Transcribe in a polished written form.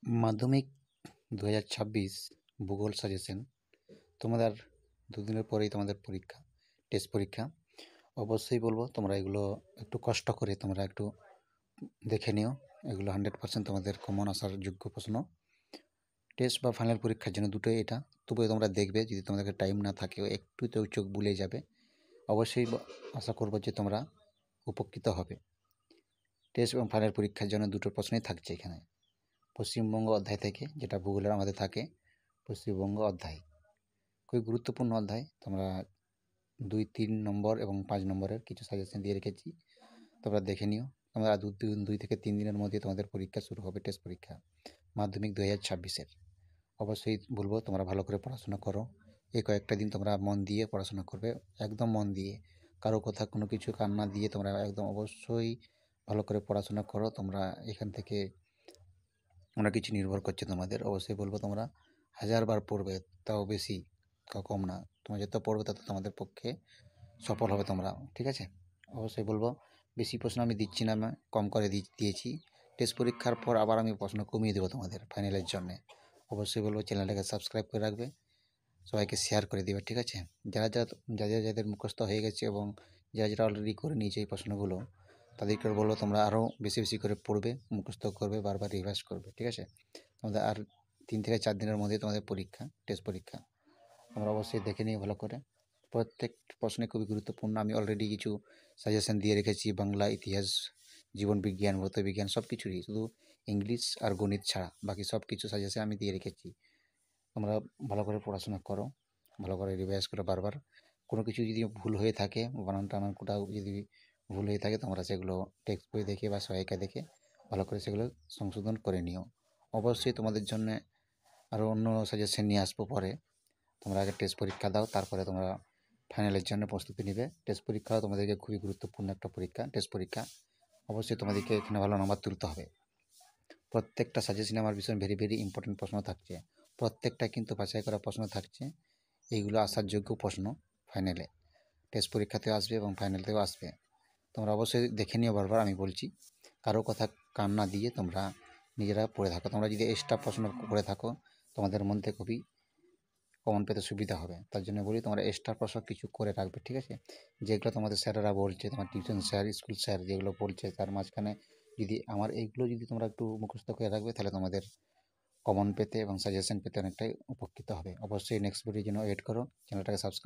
মাধ্যমিক ২০২৬ ভূগোল সাজেশন। তোমাদের দুদিনের পরেই তোমাদের পরীক্ষা, টেস্ট পরীক্ষা। অবশ্যই বলবো তোমরা এগুলো একটু কষ্ট করে তোমরা একটু দেখে নিও। এগুলো 100% তোমাদের কমন আসার যোগ্য প্রশ্ন। টেস্ট বা ফাইনাল পরীক্ষার জন্য দুটোই এটা। তবুও তোমরা দেখবে, যদি তোমাদের টাইম না থাকে একটু তো চোখ বুলে যাবে। অবশ্যই আশা করবো যে তোমরা উপকৃত হবে। টেস্ট এবং ফাইনাল পরীক্ষার জন্য দুটো প্রশ্নই থাকছে এখানে। পশ্চিমবঙ্গ অধ্যায় থেকে, যেটা ভূগোলের আমাদের থাকে পশ্চিমবঙ্গ অধ্যায়, খুবই গুরুত্বপূর্ণ অধ্যায়। তোমরা 2, 3 নম্বর এবং 5 নম্বরের কিছু সাজেশন দিয়ে রেখেছি, তোমরা দেখে নিও। তোমরা 2 থেকে 3 দিনের মধ্যে তোমাদের পরীক্ষা শুরু হবে, টেস্ট পরীক্ষা মাধ্যমিক 2026-এর। অবশ্যই বলবো তোমরা ভালো করে পড়াশোনা করো। এই কয়েকটা দিন তোমরা মন দিয়ে পড়াশোনা করবে, একদম মন দিয়ে, কারো কথা কোনো কিছু কান না দিয়ে তোমরা একদম অবশ্যই ভালো করে পড়াশোনা করো। তোমরা এখান থেকে অনেক কিছু নির্ভর করছে তোমাদের। অবশ্যই বলবো তোমরা 1000 বার পড়বে, তাও বেশি, কম না। তোমরা যত পড়বে তত তোমাদের পক্ষে সফল হবে তোমরা, ঠিক আছে? অবশ্যই বলবো বেশি প্রশ্ন আমি দিচ্ছি না, আমি কম করে দিয়েছি। টেস্ট পরীক্ষার পর আবার আমি প্রশ্ন কমিয়ে দেবো তোমাদের ফাইনালের জন্যে। অবশ্যই বলবো চ্যানেলটাকে সাবস্ক্রাইব করে রাখবে, সবাইকে শেয়ার করে দেবে, ঠিক আছে? যাদের মুখস্থ হয়ে গেছে এবং যারা অলরেডি করে নিয়েছে এই প্রশ্নগুলো, তাদেরকে বলবো তোমরা আরও বেশি বেশি করে পড়বে, মুখস্থ করবে, বারবার রিভাইজ করবে, ঠিক আছে? তোমাদের আর 3 থেকে 4 দিনের মধ্যে তোমাদের পরীক্ষা, টেস্ট পরীক্ষা। তোমরা অবশ্যই দেখে নিও ভালো করে। প্রত্যেক প্রশ্নে খুবই গুরুত্বপূর্ণ। আমি অলরেডি কিছু সাজেশন দিয়ে রেখেছি, বাংলা, ইতিহাস, জীবন বিজ্ঞান, ভৌত বিজ্ঞান, সব কিছুরই, শুধু ইংলিশ আর গণিত ছাড়া বাকি সব কিছু সাজেশন আমি দিয়ে রেখেছি। তোমরা ভালো করে পড়াশোনা করো, ভালো করে রিভাইজ করো বারবার। কোনো কিছু যদি ভুল হয়ে থাকে, বানান টানান কোথাও যদি ভুল হয়ে থাকে, তোমরা সেগুলো টেক্সট বই দেখে বা সহায়িকা দেখে ভালো করে সেগুলো সংশোধন করে নিও। অবশ্যই তোমাদের জন্য আরও অন্য সাজেশন নিয়ে আসবো পরে। তোমরা আগে টেস্ট পরীক্ষা দাও, তারপরে তোমরা ফাইনালের জন্য প্রস্তুতি নেবে। টেস্ট পরীক্ষাও তোমাদেরকে খুবই গুরুত্বপূর্ণ একটা পরীক্ষা, টেস্ট পরীক্ষা। অবশ্যই তোমাদেরকে এখানে ভালো নাম্বার তুলতে হবে। প্রত্যেকটা সাজেশনে আমার ভীষণ ভেরি ইম্পর্টেন্ট প্রশ্ন থাকছে, প্রত্যেকটা কিন্তু বাছাই করা প্রশ্ন থাকছে। এইগুলো আসার যোগ্য প্রশ্ন ফাইনালে, টেস্ট পরীক্ষাতেও আসবে এবং ফাইনালতেও আসবে। তোমরা অবশ্যই দেখে নিও, বারবার আমি বলছি। কারো কথা কান না দিয়ে তোমরা নিজেরা পড়ে থাকো। তোমরা যদি এক্সট্রা প্রশ্ন করে থাকো, তোমাদের মধ্যে খুবই কমন পেতে সুবিধা হবে। তার জন্য বলি তোমরা এক্সট্রা প্রশ্ন কিছু করে রাখবে, ঠিক আছে? যেগুলো তোমাদের স্যারেরা বলছে, তোমার টিউশন স্যার, স্কুল স্যার যেগুলো বলছে, তার মাঝখানে যদি আমার এইগুলো যদি তোমরা একটু মুখস্থ করে রাখবে, তাহলে তোমাদের কমন পেতে এবং সাজেশন পেতে অনেকটাই উপকৃত হবে। অবশ্যই নেক্সট ভিডিওর জন্য ওয়েট করো, চ্যানেলটাকে সাবস্ক্রাইব